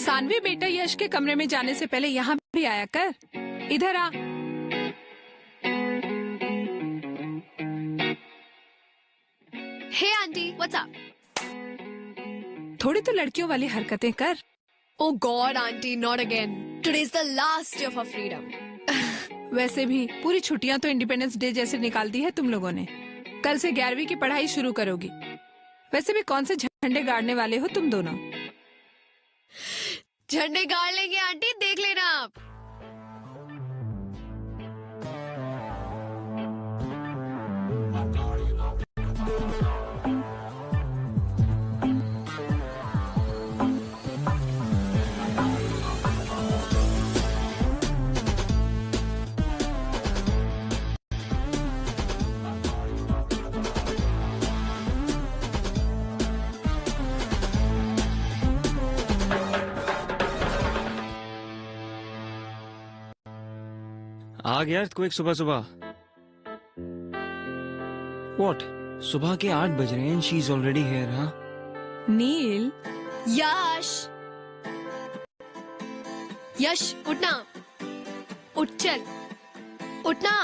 सानवी बेटा, यश के कमरे में जाने से पहले यहाँ भी आया कर। इधर आ। हे आंटी, व्हाट्स अप? थोड़ी तो लड़कियों वाली हरकतें कर। Oh God, aunty, not again. Today is the last day of our freedom. वैसे भी पूरी छुट्टियां तो इंडिपेंडेंस डे जैसे निकाल दी है तुम लोगों ने। कल से 11वीं की पढ़ाई शुरू करोगी। वैसे भी कौन से झंडे गाड़ने वाले हो तुम दोनों? झंडे गाड़ लेंगे आंटी, देख लेना आप। आ गया तो एक सुबह सुबह। What? सुबह के 8 बज रहे हैं। She is already here, हाँ? नील, यश, यश उठना, उठ चल, उठना।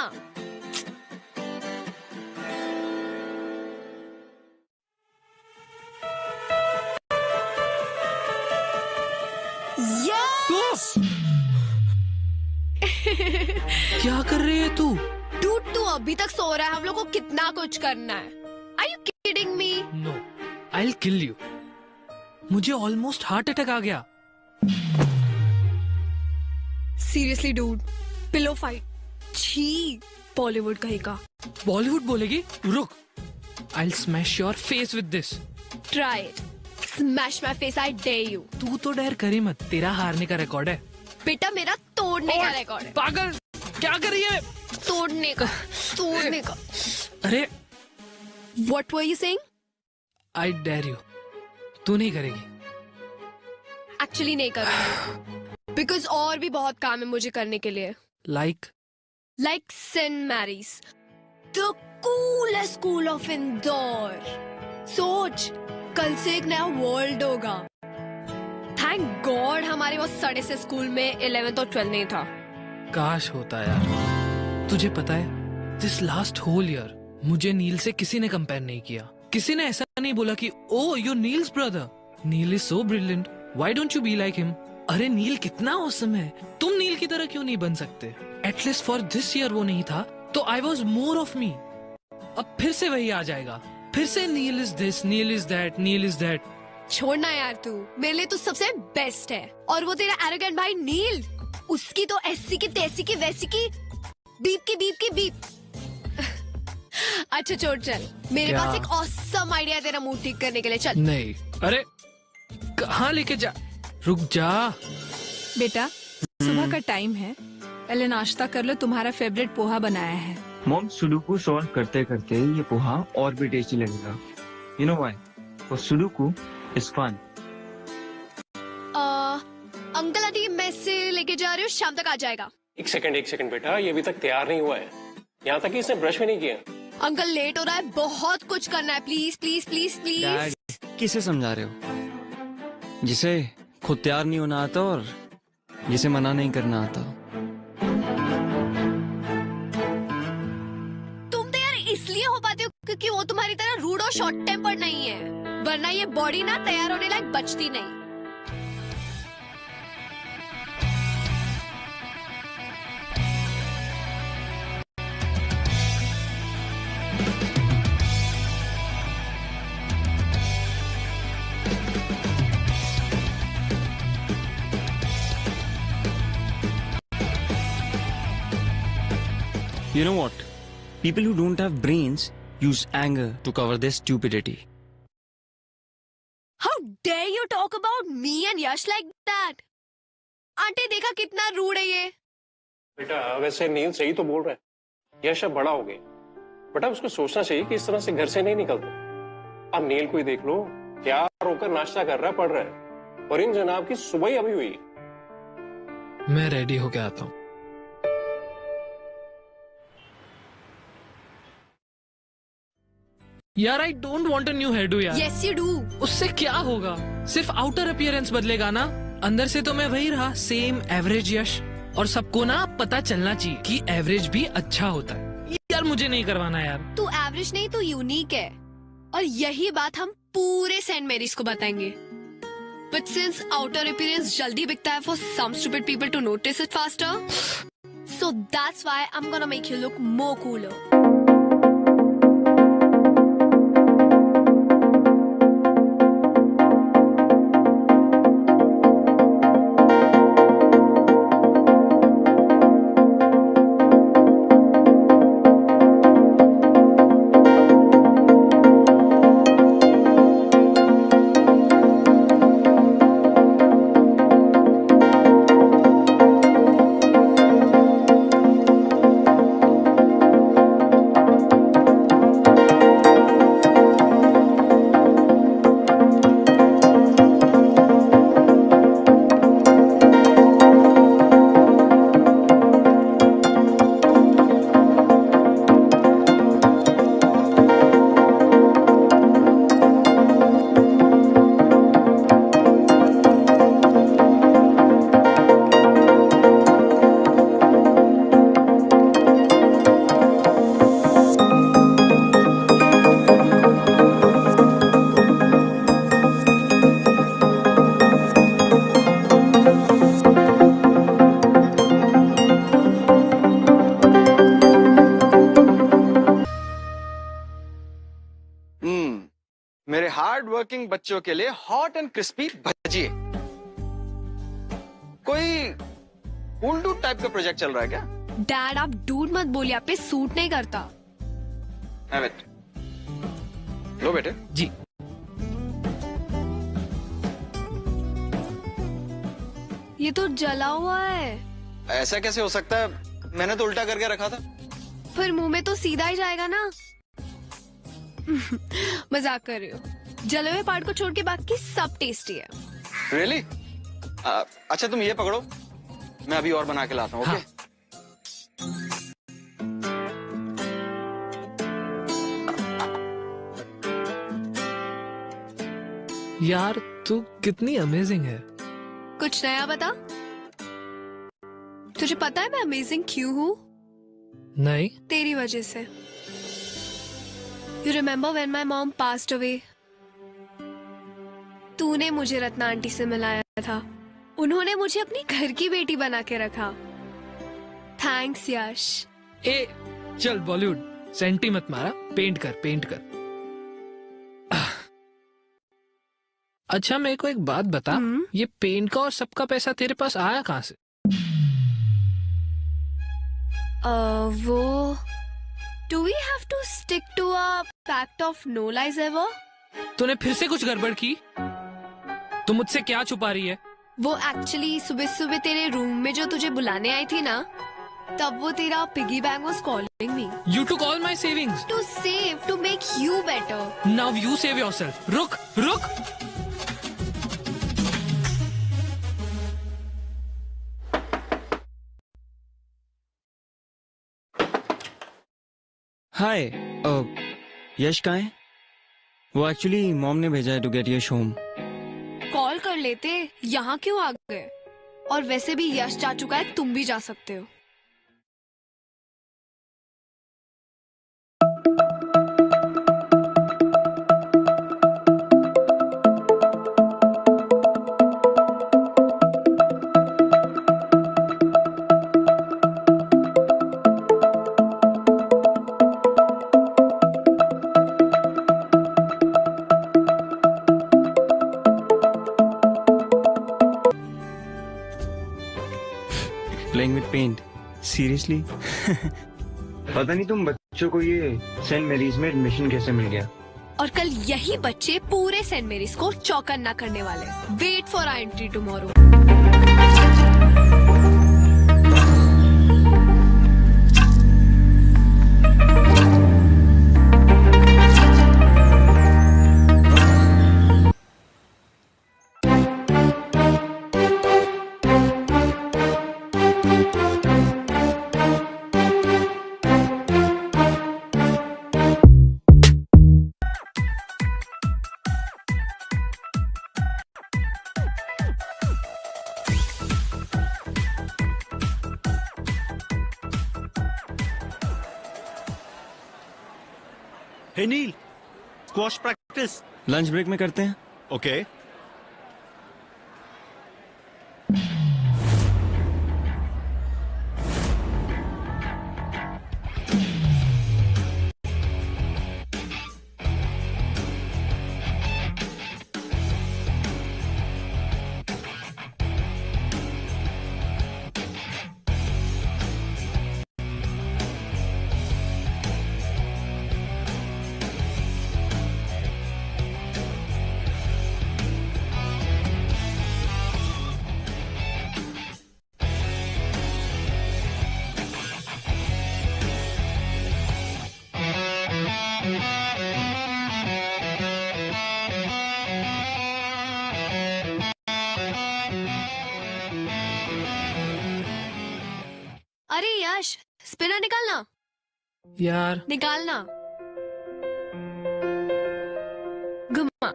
यश! क्या कर रही है तू? डूड, तू अभी तक सो रहा है। हम लोग को कितना कुछ करना है। Are you kidding me? No, I'll kill you. मुझे ऑलमोस्ट हार्ट अटैक आ गया। Seriously, dude, pillow fight. छी, बॉलीवुड कहेगा। बॉलीवुड बोलेगी? रुक, I'll smash your face with this. Try it. Smash my face, I dare you. तू तो डर करी मत, तेरा हारने का रिकॉर्ड है। बेटा, मेरा तोड़ने का रिकॉर्ड है। पागल, क्या कर रही है? तोड़ने का, तोड़ने का। अरे, What were you saying? I dare you. तू नहीं करेगी। Actually नहीं करूँगी। Because और भी बहुत काम है मुझे करने के लिए। Like St. Mary's, the coolest school of Indore. सोच, कल से एक नया वर्ल्ड होगा। थैंक गॉड हमारे वो सड़े से स्कूल में 11th और 12th नहीं था। काश होता यार। तुझे पता है, दिस लास्ट होल ईयर मुझे नील से किसी ने कंपेयर नहीं किया। किसी ने ऐसा नहीं बोला कि oh you Neil's brother, Neil is so brilliant, why don't you be like him. अरे नील कितना ऑसम है, तुम नील की तरह क्यों नहीं बन सकते? एटलीस्ट फॉर दिस ईयर वो नहीं था तो I was more of me. अब फिर से वही आ जाएगा, फिर से Neil is this, Neil is that, Neil is that. छोड़ना यार, तू मेरे लिए तो सबसे बेस्ट है। और वो तेरा एरोगेंट भाई नील, उसकी तो ऐसी की तैसी की वैसी की बीप की बीप की बीप। अच्छा छोड़, चल मेरे क्या? पास एक ऑसम आइडिया है तेरा मूड ठीक करने के लिए। चल। नहीं, अरे कहाँ लेके जा? रुक जा। बेटा सुबह का टाइम है, पहले नाश्ता कर लो। तुम्हारा फेवरेट पोहा बनाया है। मॉम, सुडोकू सॉल्व करते करते ये पोहा और भी टेस्टी लगेगा। You know why? For sudoku is fun. Uncle aunty मैं से लेके जा रही हूँ, शाम तक आ जाएगा। एक सेकंड बेटा, ये अभी तक तैयार नहीं हुआ है। यहाँ तक कि इसने ब्रश भी नहीं किया। अंकल लेट हो रहा है, बहुत कुछ करना है। Please please please please. Dad, किसे समझा रहे हो? जिसे खुद तैयार नहीं होना आता और जिसे मना नहीं करना आता। तुम तैयार इसलिए हो पाते हो क्योंकि वो तुम्हारी तरह रूड और शॉर्ट टेम्पर्ड नहीं है, वरना ये बॉडी ना तैयार होने लायक बचती नहीं। You know what? People who don't have brains use anger to cover their stupidity. How dare you talk about me and Yash like that? Aunty देखा कितना रूड है ये। बेटा वैसे नील सही तो बोल रहा है। यश अब बड़ा हो गया, बेटा उसको सोचना चाहिए कि इस तरह से घर से नहीं निकलते। अब नील को ही देख लो, तैयार होकर नाश्ता कर रहा है, पढ़ रहा है, और इन जनाब की सुबह ही अभी हुई। मैं रेडी होके आता हूँ। यार I don't want a new hairdo यार। Yes you do. उससे क्या होगा? सिर्फ आउटर अपीयरेंस बदलेगा ना। अंदर से तो मैं वही रहा, सेम एवरेज यश। और सबको ना पता चलना चाहिए कि एवरेज भी अच्छा होता है। यार मुझे नहीं करवाना यार। तू एवरेज नहीं, तू यूनिक है, और यही बात हम पूरे सेंट मेरीज को बताएंगे। But since outer appearance जल्दी बिकता है for some stupid people to notice it faster, so that's why I'm gonna make you look more cooler. मेरे हार्ड वर्किंग बच्चों के लिए हॉट एंड क्रिस्पी भजिए। कोई उल्टू टाइप का प्रोजेक्ट चल रहा है क्या? डैड आप डूड मत बोलिए, आप पे सूट नहीं करता। Have it. लो बेटे। जी। ये तो जला हुआ है। ऐसा कैसे हो सकता है? मैंने तो उल्टा करके रखा था। फिर मुंह में तो सीधा ही जाएगा ना। मजाक कर रही हो। जले हुए पार्ट को छोड़ के बाकी सब टेस्टी है। Really? अच्छा तुम ये पकड़ो, मैं अभी और बना के लाता हूँ। हाँ। ओके? यार तू कितनी अमेजिंग है। कुछ नया बता। तुझे पता है मैं अमेजिंग क्यों हूँ? नहीं। तेरी वजह से। You remember when my mom passed away? तूने मुझे रत्ना आंटी से मिलाया था। उन्होंने मुझे अपनी घर की बेटी बना के रखा। थैंक्स यश। ए चल बॉलीवुड सेंटी मत मारा, पेंट कर पेंट कर। अच्छा मेरे को एक बात बता, ये पेंट का और सबका पैसा तेरे पास आया कहाँ से? वो Do we have to stick to a pact of no lies ever? तूने फिर से कुछ गड़बड़ की? तू मुझसे क्या छुपा रही है? वो एक्चुअली सुबह सुबह तेरे रूम में जो तुझे बुलाने आई थी ना, तब वो तेरा piggy bank was calling me. You took all my savings. To save, to make you better. Now you save yourself. रुक रुक। हाय, यश कहाँ है? वो एक्चुअली मॉम ने भेजा है to get Yash home. Call कर लेते, यहाँ क्यों आ गए? और वैसे भी यश जा चुका है, तुम भी जा सकते हो। Playing with paint. Seriously? पता नहीं तुम बच्चों को ये सेंट मैरीज में एडमिशन कैसे मिल गया? और कल यही बच्चे पूरे सेंट मेरीज को चौकन्ना करने वाले। Wait for our entry tomorrow. Hey Neel, squash practice. Lunch break में करते हैं। ओके। अरे यश, स्पिनर निकालना। यार निकालना। घुमा।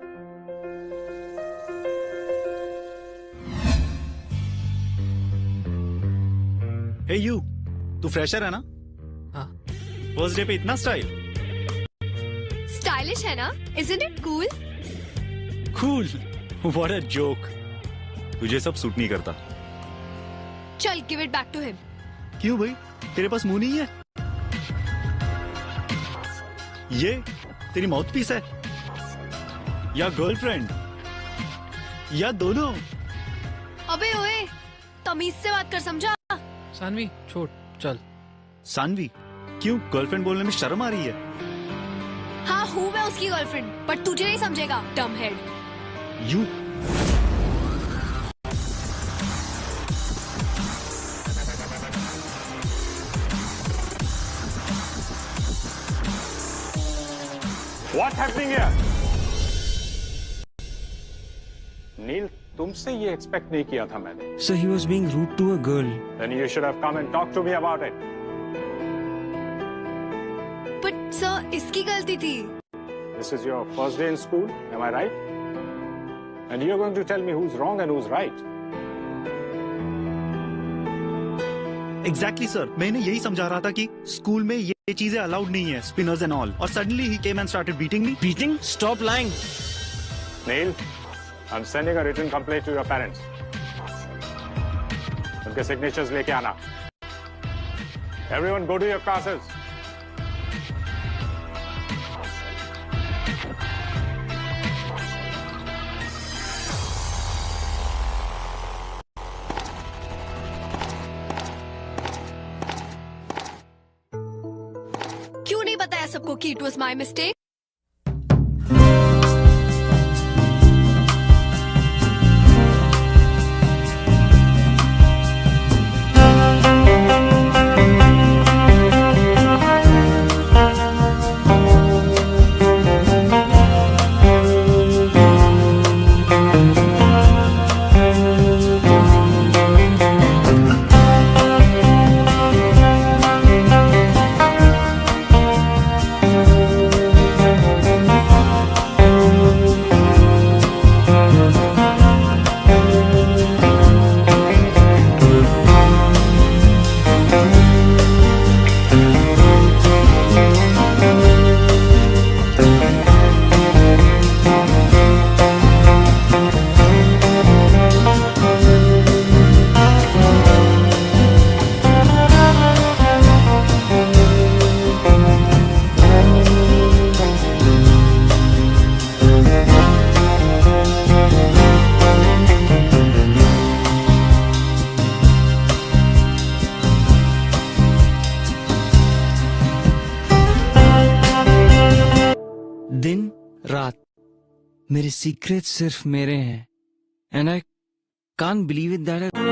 हे यू, तू फ्रेशर है ना? हाँ। फर्स्ट डे पे इतना स्टाइल। स्टाइलिश है ना? Isn't it cool? Cool. What a joke. तुझे सब सूट नहीं करता। चल, give it back to him. क्यों भाई, तेरे पास मुंह नहीं है? ये तेरी माउथ पीस है या गर्लफ्रेंड या दोनों? अबे ओए, तमीज से बात कर, समझा? सानवी छोड़, चल। सानवी, क्यों गर्लफ्रेंड बोलने में शर्म आ रही है? हाँ, हूँ मैं उसकी गर्लफ्रेंड, पर तुझे नहीं समझेगा, डम head. You What's happening here? नील, तुमसे ये एक्सपेक्ट नहीं किया था मैंने। So he was being rude to a girl. Then you should have come and talked to me about it. But sir, इसकी गलती थी। This is your first day in school, am I right? And you're going to tell me who's wrong and who's right. Exactly sir, मैंने यही समझा रहा था कि school में ये चीजें अलाउड नहीं है, स्पिनर्स एंड ऑल, और suddenly he came and started beating me. Beating? Stop lying. Neil, I'm sending a written complaint to your parents. उनके signatures लेके आना। Everyone go to your classes. क्यों नहीं बताया सबको कि इट वॉज माई मिस्टेक? दिन रात मेरे सीक्रेट सिर्फ मेरे हैं, and I can't believe it that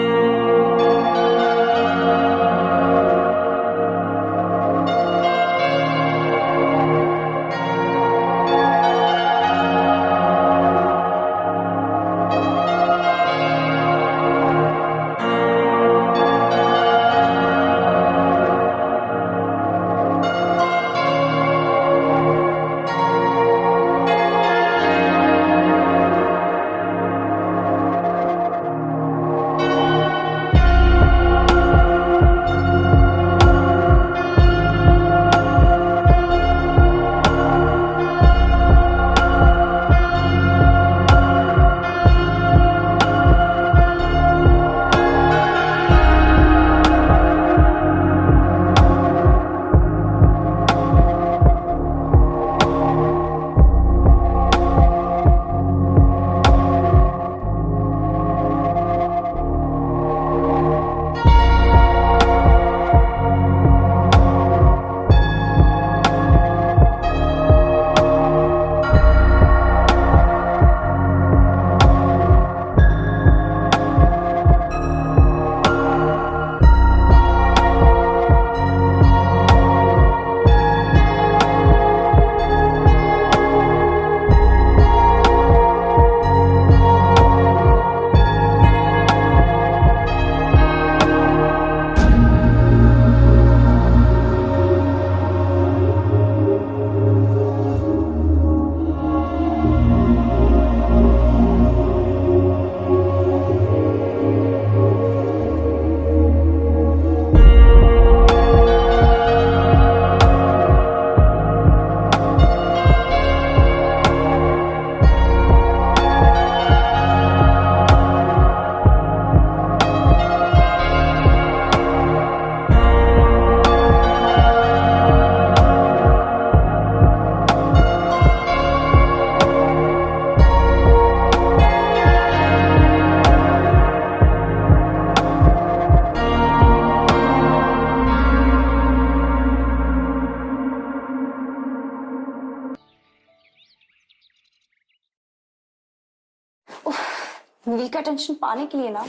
Neil का अटेंशन पाने के लिए ना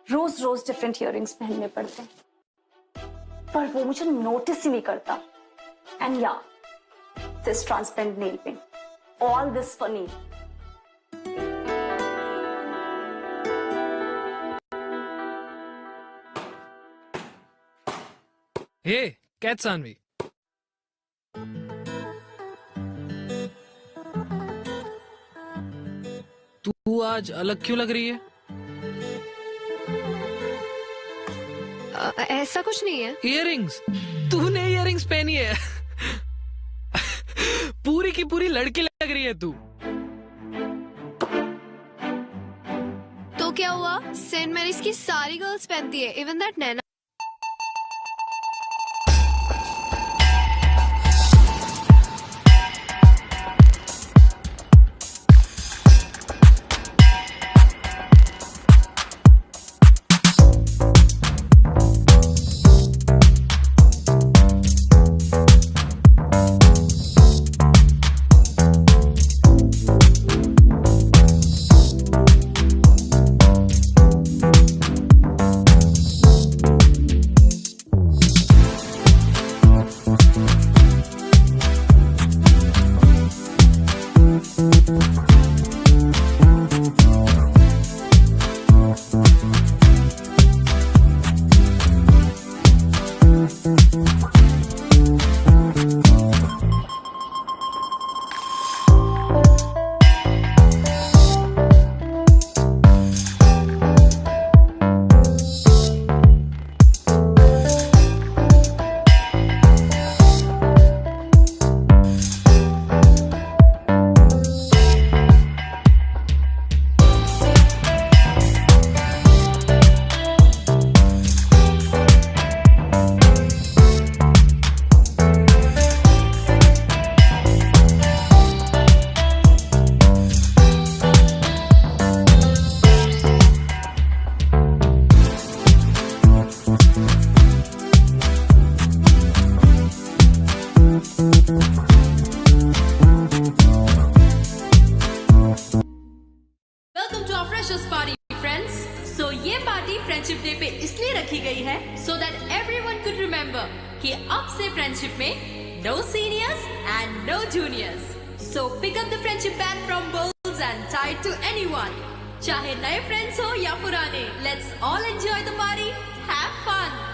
रोज रोज डिफरेंट इयररिंग्स पहनने पड़ते हैं, पर वो मुझे नोटिस ही नहीं करता। And yeah this transparent nail paint, all this for Neel. Hey cat Saanvi, तू आज अलग क्यों लग रही है? ऐसा कुछ नहीं है। इयररिंग्स, तूने इयररिंग्स पहनी है। पूरी की पूरी लड़की लग रही है तू। तो क्या हुआ, सेंट मैरीज की सारी गर्ल्स पहनती है, even that Naina. Welcome to our freshers party friends. So ये पार्टी फ्रेंडशिप डे पे इसलिए रखी गई है so that everyone could remember कि अब से फ्रेंडशिप में no seniors and no juniors. So pick up the friendship band from bowls and tie to anyone, चाहे नए फ्रेंड्स हो या पुराने। Let's all enjoy the party, have fun.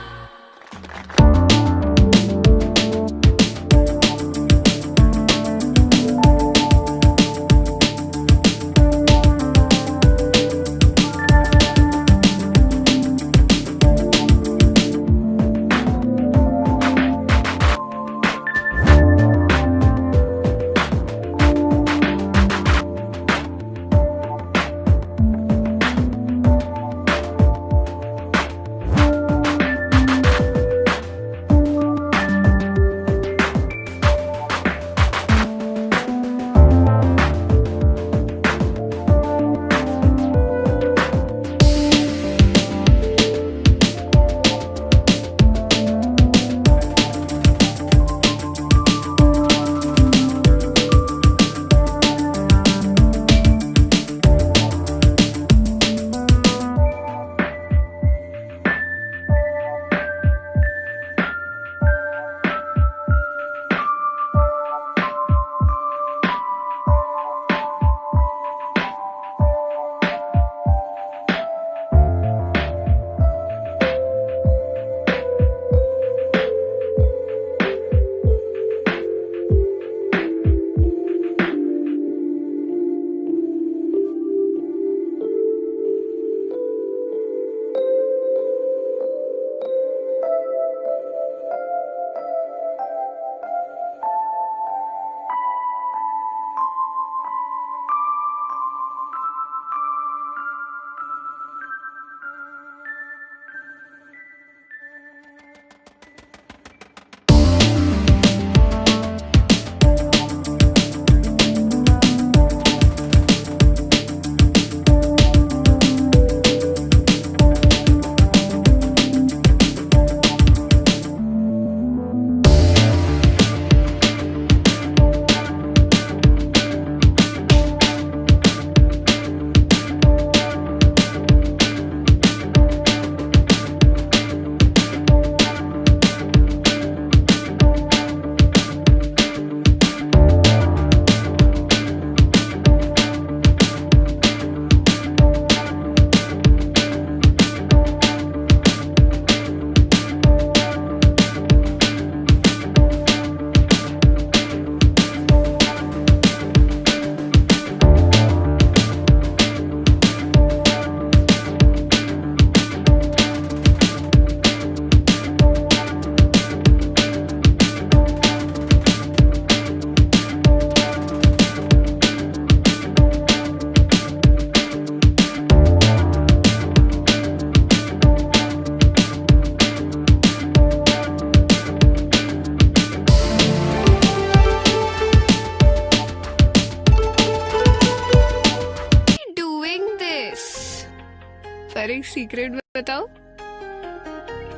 यार एक सीक्रेट बताओ.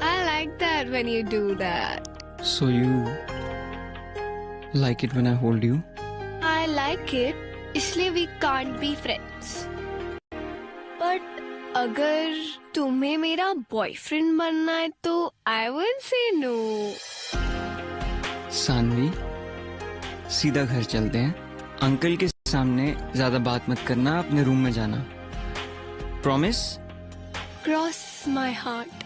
I like that when you do that. So you like it when I hold you? I like it. इसलिए we can't be friends. But अगर तुम्हें मेरा boyfriend बनना है तो I won't say no. Saanvi, सीधा घर चलते हैं. अंकल के सामने ज्यादा बात मत करना, अपने रूम में जाना. प्रॉमिस? Cross my heart.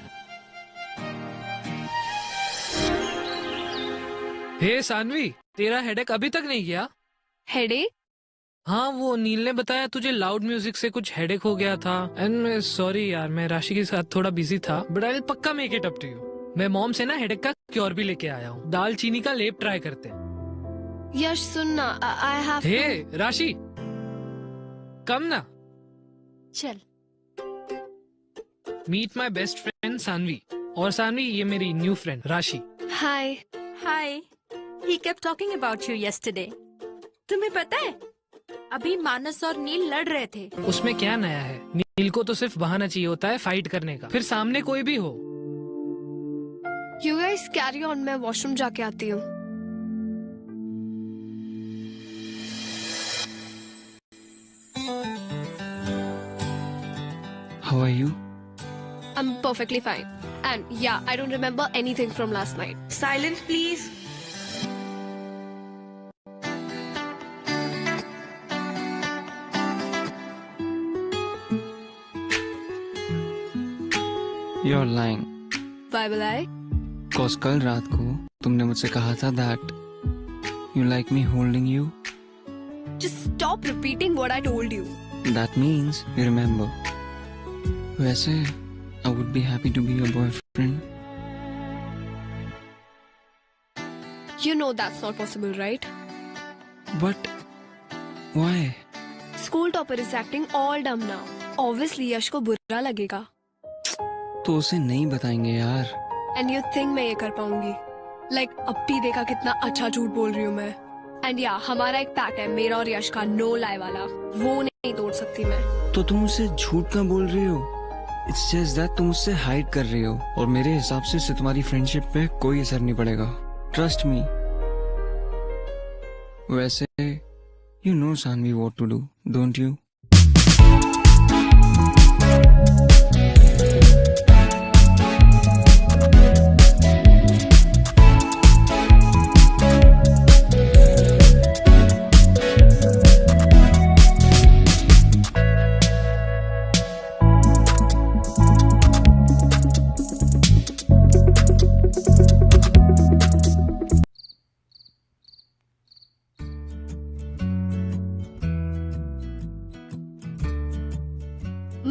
हे सानवी, तेरा हेडेक अभी तक नहीं गया? Headache? हाँ, वो नील ने बताया तुझे लाउड म्यूजिक से कुछ हेडेक हो गया था. एंड सॉरी यार, मैं राशि के साथ थोड़ा बिजी था, बट आई विल पक्का make it up to you. मैं मॉम से ना हेडेक का क्योर भी लेके आया हूँ. दाल चीनी का लेप ट्राई करते हैं. यश सुनना, I have हे to. राशि, कम ना. चल. Meet my best friend Saanvi. और सानवी, ये मेरी new friend Rashi. Hi. Hi. He kept talking about you yesterday. तुम्हें पता है, अभी मानस और नील लड़ रहे थे. उसमें क्या नया है? नील को तो सिर्फ बहाना चाहिए होता है फाइट करने का, फिर सामने कोई भी हो. You guys carry on, मैं वॉशरूम जाके आती हूँ. How are you? I'm perfectly fine. And yeah, I don't remember anything from last night. Silence, please. You're lying. Why will I? Cause कल रात को तुमने मुझसे कहा था that you like me holding you. Just stop repeating what I told you. That means you remember. वैसे I would be happy to be your boyfriend. You know that's not possible, right? But why? School topper is acting all dumb now. Obviously यश को बुरा लगेगा. तो उसे नहीं बताएंगे यार. And you think मैं ये कर पाऊंगी? Like अब भी देखा कितना अच्छा झूठ बोल रही हूँ मैं. And yeah, हमारा एक पैक्ट है, मेरा और यश का, no lie वाला. वो नहीं तोड़ सकती मैं. तो तुम मुझसे झूठ क्यों बोल रही हो? It's just that तुम मुझसे हाइड कर रही हो, और मेरे हिसाब से इससे तुम्हारी फ्रेंडशिप पे कोई असर नहीं पड़ेगा. Trust me. वैसे you know Sanvi what to do, don't you?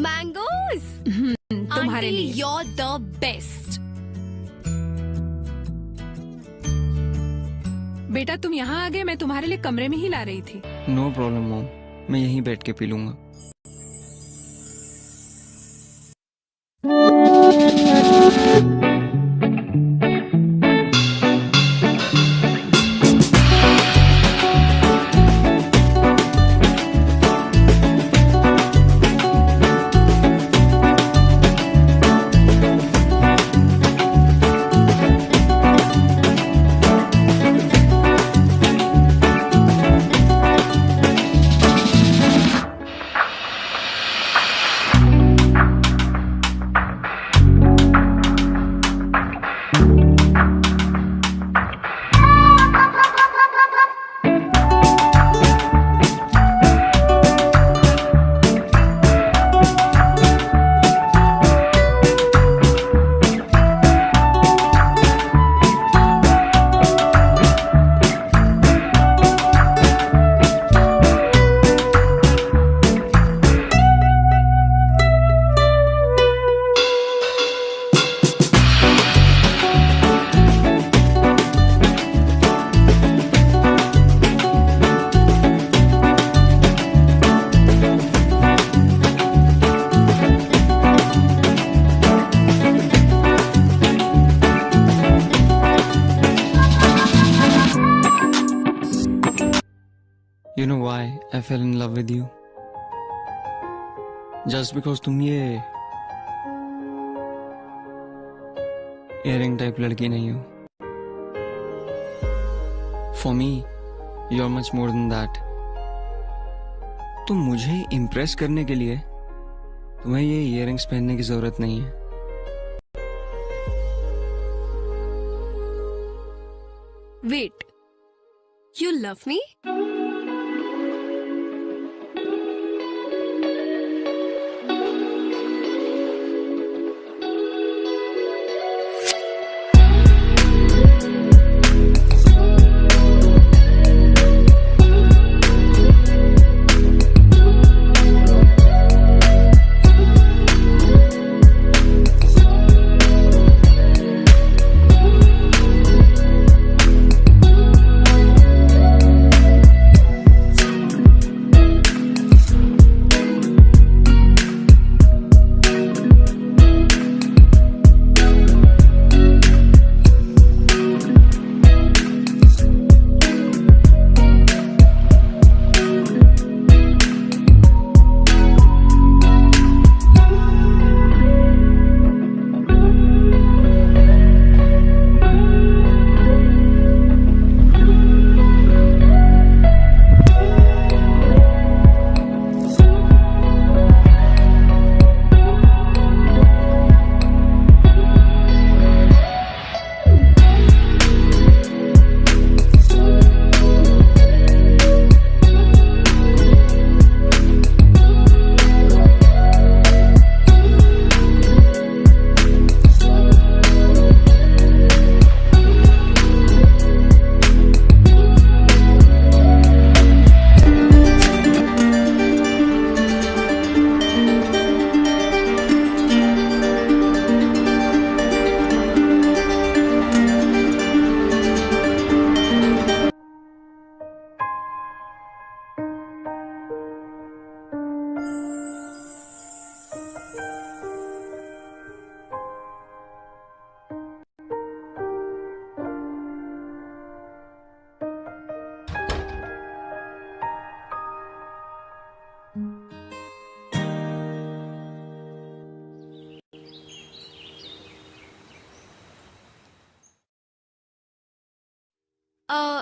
Mangoes! तुम्हारे Auntie, लिए. you're the best. बेटा तुम यहाँ आ गए, मैं तुम्हारे लिए कमरे में ही ला रही थी. No problem mom. मैं यहीं बैठ के पी लूंगा. You know why I fell in love with you? Just because तुम ये इयरिंग टाइप लड़की नहीं हो। For me you are much more than that. तो मुझे इम्प्रेस करने के लिए तुम्हें ये इयरिंग्स पहनने की जरूरत नहीं है। Wait, you love me?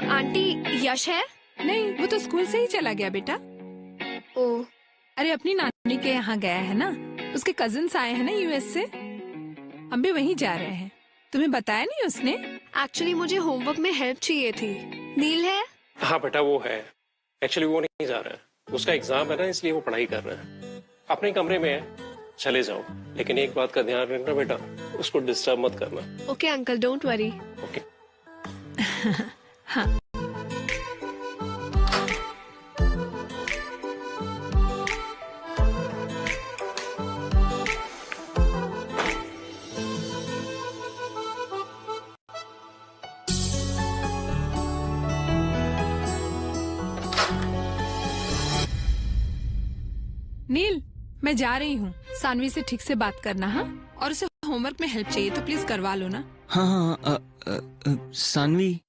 Aunty, Yash है? नहीं, वो तो स्कूल से ही चला गया बेटा। ओ, अरे अपनी नानी के यहाँ गया है ना, उसके कजिन्स आए हैं ना यूएस से, हम भी वहीं जा रहे हैं। तुम्हें बताया नहीं उसने? एक्चुअली मुझे होमवर्क में हेल्प चाहिए थी। नील है? हाँ बेटा वो है, एक्चुअली वो नहीं जा रहा है, उसका एग्जाम है ना, इसलिए वो पढ़ाई कर रहा है। अपने कमरे में है, चले जाओ, लेकिन एक बात का ध्यान रखना बेटा, उसको डिस्टर्ब मत करना। Okay uncle, don't worry. Okay. हाँ। नील, मैं जा रही हूँ, सानवी से ठीक से बात करना। हाँ, और उसे होमवर्क में हेल्प चाहिए तो प्लीज करवा लो ना। हाँ हाँ, सानवी,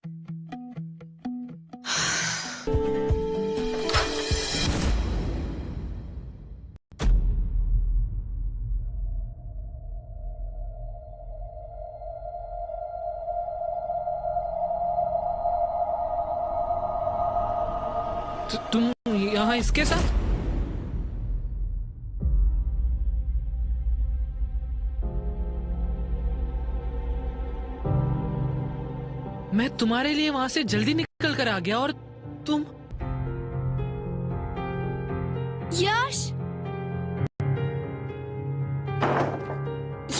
तुम यहाँ इसके साथ? मैं तुम्हारे लिए वहां से जल्दी निकल कर आ गया और तुम? यश,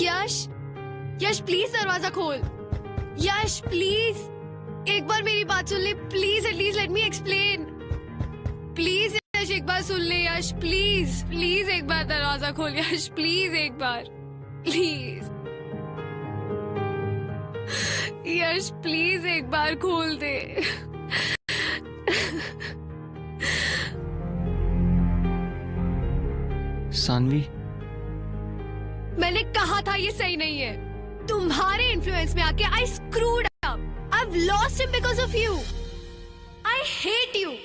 यश, यश प्लीज दरवाजा खोल। यश प्लीज, एक बार मेरी बात सुन ले please, at least let me explain. Please Yash, एक बार सुन ले यश, प्लीज प्लीज एक बार दरवाजा खोल यश, प्लीज एक बार, प्लीज यश, प्लीज एक बार खोल दे। सानवी, मैंने कहा था ये सही नहीं है। तुम्हारे इन्फ्लुएंस में आके I screwed up. I've lost him because of you. I hate you.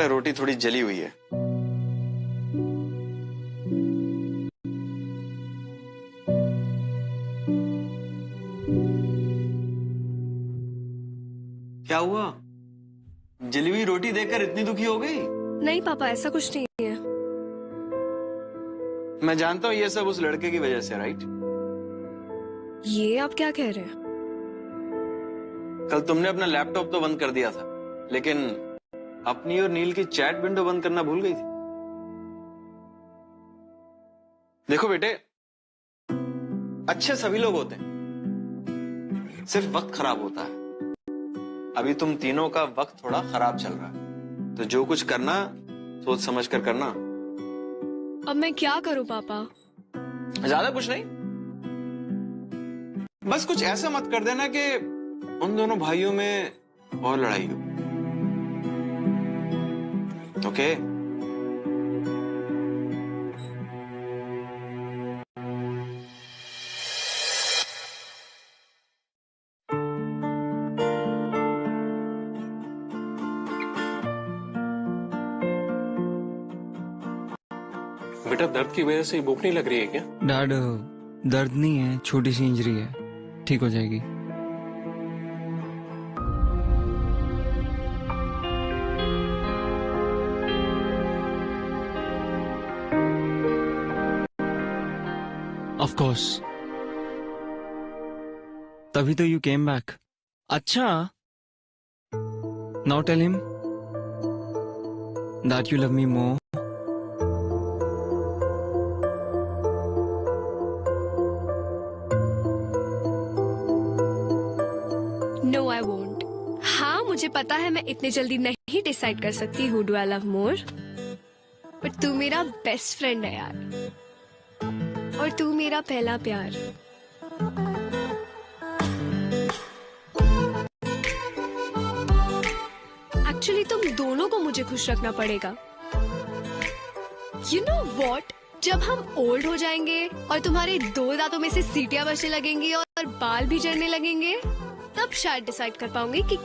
बेटा रोटी थोड़ी जली हुई है। क्या हुआ? जली हुई रोटी देखकर इतनी दुखी हो गई? नहीं पापा, ऐसा कुछ नहीं है। मैं जानता हूं ये सब उस लड़के की वजह से, राइट? ये आप क्या कह रहे हैं? कल तुमने अपना लैपटॉप तो बंद कर दिया था, लेकिन अपनी और नील की चैट विंडो बंद करना भूल गई थी। देखो बेटे, अच्छे सभी लोग होते हैं, सिर्फ वक्त खराब होता है। अभी तुम तीनों का वक्त थोड़ा खराब चल रहा है, तो जो कुछ करना सोच समझ कर करना। अब मैं क्या करूं पापा? ज्यादा कुछ नहीं, बस कुछ ऐसा मत कर देना कि उन दोनों भाइयों में और लड़ाई हो। ओके? बेटा दर्द की वजह से भूख नहीं लग रही है क्या? डैड, दर्द नहीं है, छोटी सी इंजरी है, ठीक हो जाएगी। ऑफ कोर्स, तभी तो यू केम बैक। अच्छा, now tell him that you love me more. No I won't. हाँ, मुझे पता है मैं इतने जल्दी नहीं डिसाइड कर सकती who do I love more, but तू मेरा बेस्ट फ्रेंड है यार, और तू मेरा पहला प्यार। एक्चुअली तुम दोनों को मुझे खुश रखना पड़ेगा। यू नो वॉट, जब हम ओल्ड हो जाएंगे और तुम्हारे 2 दांतों में से सीटियां बचने लगेंगी और बाल भी झड़ने लगेंगे, तब शायद डिसाइड कर पाऊंगी कि